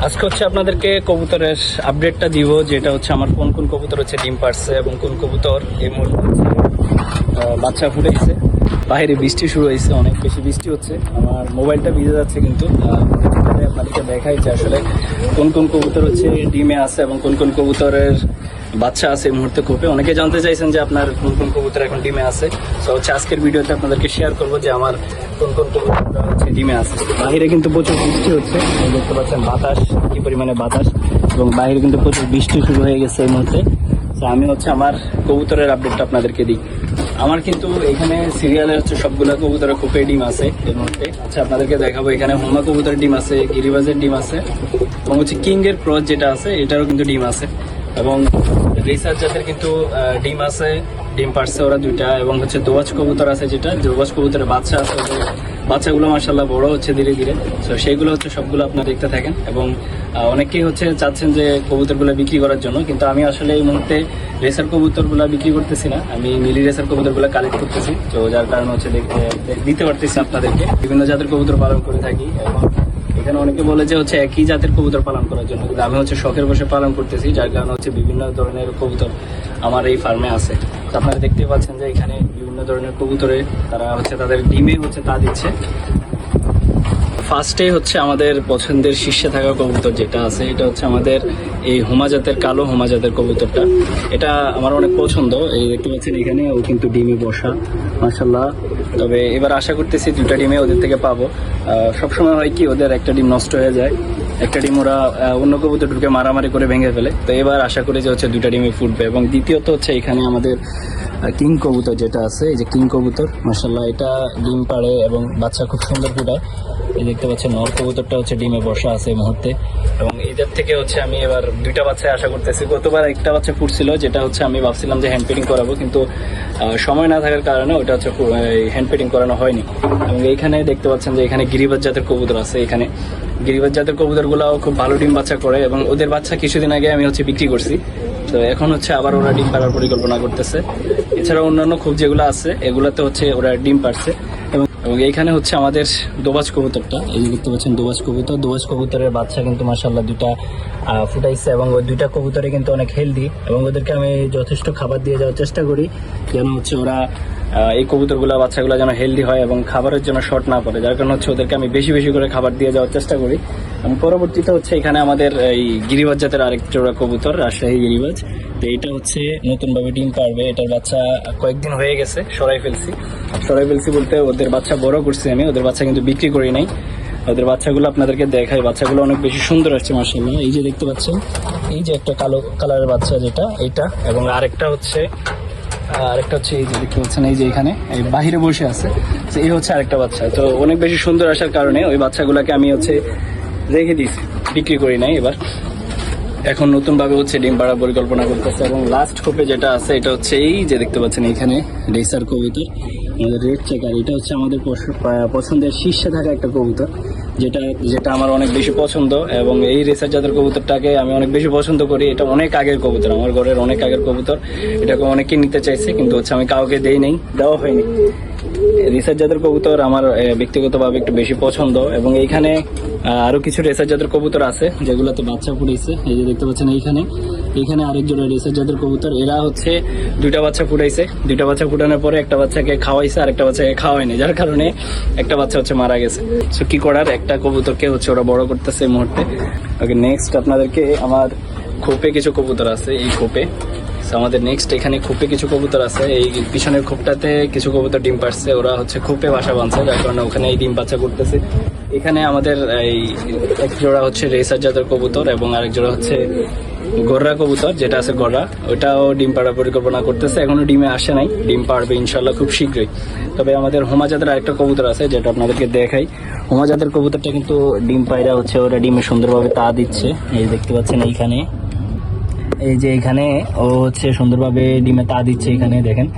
আজকে হচ্ছে আপনাদেরকে কবুতরের আপডেটটা দিব, যেটা হচ্ছে আমার কোন কোন কবুতর হচ্ছে ডিম পারছে এবং কোন কবুতর এই মুহূর্তে হচ্ছে বাচ্চা ফুটাইছে। বাইরে বৃষ্টি শুরু হয়েছে, অনেক বেশি বৃষ্টি হচ্ছে, আমার মোবাইলটা ভিজে যাচ্ছে, কিন্তু আপনাদেরকে দেখাই যে আসলে কোন কোন কবুতর হচ্ছে ডিমে আছে এবং কোন কোন কবুতরের বাচ্চা আছে এই মুহূর্তে কোপে। অনেকে জানতে চাইছেন যে আপনার কোন কোন কবুতর এখন ডিমে আছে। তো হচ্ছে আজকের ভিডিওতে আপনাদেরকে শেয়ার করবো যে আমার কোন কোন কবুতর হচ্ছে ডিমে আছে। বাইরে কিন্তু প্রচুর বৃষ্টি হচ্ছে, দেখতে পাচ্ছেন বাতাস, কি পরিমাণে বাতাস, এবং বাইরে কিন্তু প্রচুর বৃষ্টি শুরু হয়ে গেছে এই মুহূর্তে। তো আমি হচ্ছে আমার কবুতরের আপডেটটা আপনাদেরকে দিই। আমার কিন্তু এখানে সিরিয়ালে হচ্ছে সবগুলো কবুতরের কোপে ডিম আছে এই মুহূর্তে। আচ্ছা, আপনাদেরকে দেখাবো, এখানে হোমা কবুতরের ডিম আছে, গিরিবাজের ডিম আছে, এবং হচ্ছে কিংয়ের ক্রস যেটা আছে এটারও কিন্তু ডিম আছে, এবং রেসার জাতের কিন্তু ডিম আছে, ডিম পারছে ওরা দুইটা, এবং হচ্ছে দোয়াজ কবুতর আছে, যেটা দোয়াজ কবুতরের বাচ্চা আছে, বাচ্চাগুলো মাশাআল্লাহ বড় হচ্ছে ধীরে ধীরে। তো সেইগুলো হচ্ছে সবগুলো আপনারা দেখতে থাকেন। এবং অনেকেই হচ্ছে চাচ্ছেন যে কবুতরগুলো বিক্রি করার জন্য, কিন্তু আমি আসলে এই মুহূর্তে রেসার কবুতরগুলো বিক্রি করতেছি না, আমি মিলি রেসার কবুতরগুলো কালেক্ট করতেছি। তো যার কারণে হচ্ছে দিতে পারতেছি আপনাদেরকে। বিভিন্ন জাতের কবুতর পালন করে থাকি, এবং এখানে অনেকে বলে যে হচ্ছে একই জাতের কবুতর পালন করার জন্য, কিন্তু আমি হচ্ছে শখের বসে পালন করতেছি, যার কারণে হচ্ছে বিভিন্ন ধরনের কবুতর আমার এই ফার্মে আছে। তো আপনারা দেখতে পাচ্ছেন যে এখানে বিভিন্ন ধরনের কবুতরে তারা হচ্ছে তাদের ডিমে হচ্ছে তা দিচ্ছে। ফার্স্টে হচ্ছে আমাদের পছন্দের শীর্ষে থাকা কবুতর যেটা আছে, এটা হচ্ছে আমাদের এই হোমা জাতের, কালো হোমা জাতের কবুতরটা। এটা আমার অনেক পছন্দ। এই দেখতে পাচ্ছেন এখানে ও কিন্তু ডিমে বসা, মাশাআল্লাহ। তবে এবার আশা করতেছি দুটা ডিমে ওদের থেকে পাবো। সবসময় হয় কি, ওদের একটা ডিম নষ্ট হয়ে যায়, একটা ডিম ওরা অন্য কবুতর ঢুকে মারামারি করে ভেঙে ফেলে। তো এবার আশা করি যে হচ্ছে দুটা ডিমে ফুটবে। এবং দ্বিতীয়ত হচ্ছে এখানে আমাদের কিং কবুতর যেটা আছে, এই যে কিং কবুতর, মাশাআল্লাহ, এটা ডিম পাড়ে এবং বাচ্চা খুব সুন্দর ফুটায়। এই দেখতে পাচ্ছেন নর কবুতরটা হচ্ছে ডিমে বসা আছে এই মুহূর্তে, এবং এদের থেকে হচ্ছে আমি এবার দুইটা বাচ্চা আশা করতেছি। গতবার একটা বাচ্চা ফুটছিল, যেটা হচ্ছে আমি ভাবছিলাম যে হ্যান্ড ফিডিং করাবো, কিন্তু সময় না থাকার কারণে ওটা হচ্ছে হ্যান্ড ফিডিং করানো হয়নি। এবং এইখানে দেখতে পাচ্ছেন যে এখানে গিরিবাজ জাতের কবুতর আছে। এখানে গিরিবাজ জাতের কবুতরগুলোও খুব ভালো ডিম বাচ্চা করে, এবং ওদের বাচ্চা কিছুদিন আগে আমি হচ্ছে বিক্রি করছি। তো এখন হচ্ছে আবার ওরা ডিম পাড়ার পরিকল্পনা করতেছে। এছাড়া অন্যান্য খুব যেগুলো আছে এগুলোতে হচ্ছে ওরা ডিম পাড়ছে। এবং এইখানে হচ্ছে আমাদের দোবাজ কবুতরটা, এই যে দেখতে পাচ্ছেন দোবাজ কবুতর। দোবাজ কবুতরের বাচ্চা কিন্তু মাশাআল্লাহ দুইটা ফুটাইছে, এবং ওই দুইটা কবুতরে কিন্তু অনেক হেলদি, এবং ওদেরকে আমি যথেষ্ট খাবার দিয়ে যাওয়ার চেষ্টা করি, যেন হচ্ছে ওরা এই কবুতরগুলো বাচ্চাগুলো যেন হেলদি হয় এবং খাবারের জন্য শর্ট না পড়ে। যার কারণে হচ্ছে ওদেরকে আমি বেশি বেশি করে খাবার দিয়ে যাওয়ার চেষ্টা করি। এবং পরবর্তীতে হচ্ছে এখানে আমাদের এই গিরিবাজ জাতের আরেক জোড়া কবুতর, রাজশাহী গিরিবাজ। তো এটা হচ্ছে নতুনভাবে ডিম পারবে, এটার বাচ্চা কয়েকদিন হয়ে গেছে, সরাই ফেলছি বলতে ওদের বাচ্চা বড় করছি আমি, ওদের বাচ্চা কিন্তু বিক্রি করি নাই। ওদের বাচ্চাগুলো আপনাদেরকে দেখাই, বাচ্চাগুলো অনেক বেশি সুন্দর আসছে মাশাআল্লাহ। এই যে দেখতে পাচ্ছেন, এই যে একটা কালো কালারের বাচ্চা যেটা, এটা, এবং আরেকটা হচ্ছে এই যে দেখতে পাচ্ছেন, এই যে এখানে এই বাহিরে বসে আছে, তো এই হচ্ছে আরেকটা বাচ্চা। তো অনেক বেশি সুন্দর আসার কারণে ওই বাচ্চাগুলোকে আমি হচ্ছে রেখে দিয়েছি, বিক্রি করি নাই। এবার এখন নতুনভাবে হচ্ছে ডিম পাড়ার পরিকল্পনা করতেছে। এবং লাস্ট খোপে যেটা আছে এটা হচ্ছে এই যে দেখতে পাচ্ছেন এখানে রেসার কবুতর, আমাদের রেড চেকার। এটা হচ্ছে আমাদের পছন্দের শীর্ষে থাকা একটা কবুতর, যেটা আমার অনেক বেশি পছন্দ। এবং এই রেসার জাতের কবুতরটাকে আমি অনেক বেশি পছন্দ করি। এটা অনেক আগের কবুতর, আমার ঘরের অনেক আগের কবুতর। এটাকে অনেকেই নিতে চাইছে, কিন্তু হচ্ছে আমি কাউকে দেওয়া হয়নি। রেসার জাতের কবুতর আমার ব্যক্তিগতভাবে একটু বেশি পছন্দ। এবং এইখানে আরো কিছু রেসার জাতের কবুতর আছে যেগুলোতে বাচ্চা ফুটাইছে। এই যে দেখতে পাচ্ছেন এইখানে আরেক জোড়া রেসার জাতের কবুতর, এরা হচ্ছে দুইটা বাচ্চা ফুটাইছে। দুইটা বাচ্চা ফুটানোর পরে একটা বাচ্চাকে খাওয়াইছে, আর একটা বাচ্চাকে খাওয়ায়নি, যার কারণে একটা বাচ্চা হচ্ছে মারা গেছে। সো কি করার, একটা কবুতরকে হচ্ছে ওরা বড় করতেছে এই মুহূর্তে। ওকে, নেক্সট আপনাদেরকে আমার খোপে কিছু কবুতর আছে, এই খোপে আমাদের নেক্সট এখানে খোপে কিছু কবুতর আছে। এই পিছনের খোপটাতে কিছু কবুতর ডিম পারছে, ওরা হচ্ছে খোপে বাসা বাঁধছে, যার কারণে ওখানে এই ডিম বাচ্চা করতেছে। এখানে আমাদের এই এক জোড়া হচ্ছে রেসার জাতের কবুতর, এবং আরেক জোড়া হচ্ছে গররা কবুতর, যেটা আছে গররা, ওটাও ডিম পাড়ার পরিকল্পনা করতেছে। এখনো ডিমে আসে নাই, ডিম পাড়বে ইনশাল্লাহ খুব শীঘ্রই। তবে আমাদের হোমা জাতের আরেকটা কবুতর আছে, যেটা আপনাদেরকে দেখাই। হোমা জাতের কবুতরটা কিন্তু ডিম পায়রা হচ্ছে ওরা ডিমে সুন্দরভাবে তা দিচ্ছে। এই দেখতে পাচ্ছেন এইখানে, এই যে এখানে ও হচ্ছে সুন্দরভাবে ডিমে তা দিচ্ছে, এখানে দেখেন।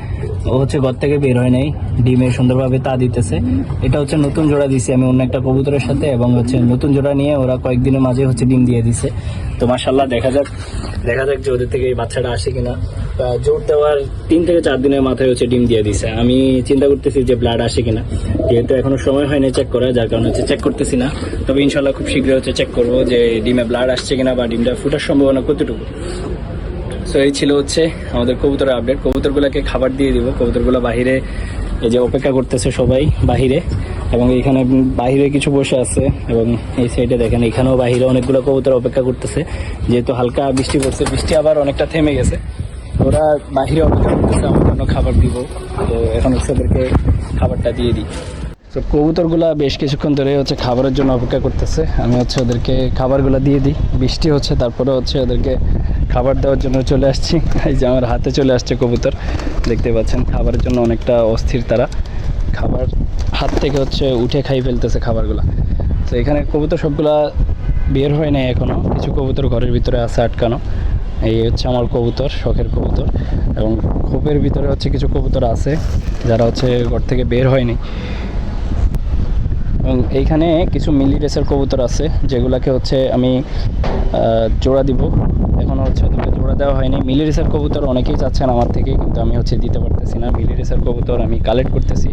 ও হচ্ছে ঘর থেকে বের হয় নাই, ডিমে সুন্দরভাবে তা দিতেছে। এটা হচ্ছে নতুন জোড়া দিছি আমি অন্য একটা কবুতরের সাথে, এবং হচ্ছে নতুন জোড়া নিয়ে ওরা কয়েকদিনের মাঝে হচ্ছে ডিম দিয়ে দিছে। তো মাশাআল্লাহ দেখা যাক যে ওদের থেকে এই বাচ্চাটা আসে কিনা। জোর দেওয়ার 3 থেকে 4 দিনের মাথায় হচ্ছে ডিম দিয়ে দিছে। আমি চিন্তা করতেছি যে ব্লাড আসে কিনা, যেহেতু এখনো সময় হয়নি চেক করা, যার কারণে হচ্ছে চেক করতেছি না। তবে ইনশাল্লাহ খুব শীঘ্রই হচ্ছে চেক করবো যে ডিমে ব্লাড আসছে কিনা বা ডিমটা ফুটার সম্ভাবনা কতটুকু। সো এই ছিল হচ্ছে আমাদের কবুতরের আপডেট। কবুতরগুলোকে খাবার দিয়ে দিব। কবুতরগুলো বাহিরে এই যে অপেক্ষা করতেছে সবাই বাহিরে, এবং এইখানে বাহিরে কিছু বসে আছে, এবং এই সাইডে দেখেন এখানেও বাহিরে অনেকগুলো কবুতর অপেক্ষা করতেছে। যেহেতু হালকা বৃষ্টি পড়ছে, বৃষ্টি আবার অনেকটা থেমে গেছে, ওরা বাহিরে অপেক্ষা করতেছে আমার জন্য খাবার দিব। তো এখন হচ্ছে ওদেরকে খাবারটা দিয়ে দিই। তো কবুতরগুলা বেশ কিছুক্ষণ ধরে হচ্ছে খাবারের জন্য অপেক্ষা করতেছে। আমি হচ্ছে ওদেরকে খাবারগুলো দিয়ে দিই। বৃষ্টি হচ্ছে, তারপরে হচ্ছে ওদেরকে খাবার দেওয়ার জন্য চলে আসছি। এই যে আমার হাতে চলে আসছে কবুতর, দেখতে পাচ্ছেন খাবারের জন্য অনেকটা অস্থির তারা। খাবার হাত থেকে হচ্ছে উঠে খাই ফেলতেছে খাবারগুলা। তো এখানে কবুতর সবগুলা বের হয় নাই এখনও, কিছু কবুতর ঘরের ভিতরে আছে আটকানো। এই হচ্ছে আমার কবুতর, শখের কবুতর, এবং খোপের ভিতরে হচ্ছে কিছু কবুতর আছে যারা হচ্ছে ঘর থেকে বের হয়নি। এবং এইখানে কিছু মিলি রেসের কবুতর আছে যেগুলাকে হচ্ছে আমি জোড়া দিব। এখনও হচ্ছে ওদেরকে জোড়া দেওয়া হয়নি। মিলি রেসের কবুতর অনেকেই চাচ্ছেন আমার থেকে, কিন্তু আমি হচ্ছে দিতে পারতেছি না। মিলি রেসের কবুতর আমি কালেক্ট করতেছি,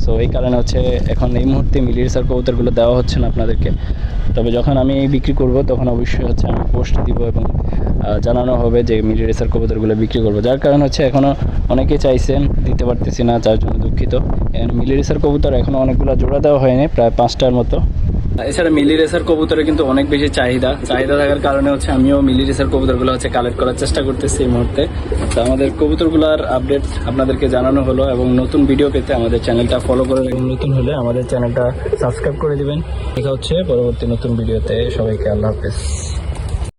সো এই কারণে হচ্ছে এখন এই মুহূর্তে মিলি রেসের কবুতরগুলো দেওয়া হচ্ছে না আপনাদেরকে। তবে যখন আমি বিক্রি করব তখন অবশ্যই হচ্ছে আমি পোস্ট দিব এবং জানানো হবে যে মিলি রেসের কবুতরগুলো বিক্রি করব। যার কারণে হচ্ছে এখনও অনেকেই চাইছেন, দিতে পারতেছি না, যার জন্য দুঃখিত। মিলি রেসের কবুতর এখনও অনেকগুলো জোড়া দেওয়া হয়নি, প্রায় 5টার মতো। এছাড়া মিলি রেসার কবুতরের কিন্তু অনেক বেশি চাহিদা থাকার কারণে হচ্ছে আমিও মিলি রেসার কবুতরগুলো হচ্ছে কালেক্ট করার চেষ্টা করতেছি এই মুহূর্তে। তো আমাদের কবুতরগুলোর আপডেট আপনাদেরকে জানানো হলো, এবং নতুন ভিডিও পেতে আমাদের চ্যানেলটা ফলো করে রাখবেন। নতুন হলে আমাদের চ্যানেলটা সাবস্ক্রাইব করে দিবেন। দেখা হচ্ছে পরবর্তী নতুন ভিডিওতে। সবাইকে আল্লাহ হাফেজ।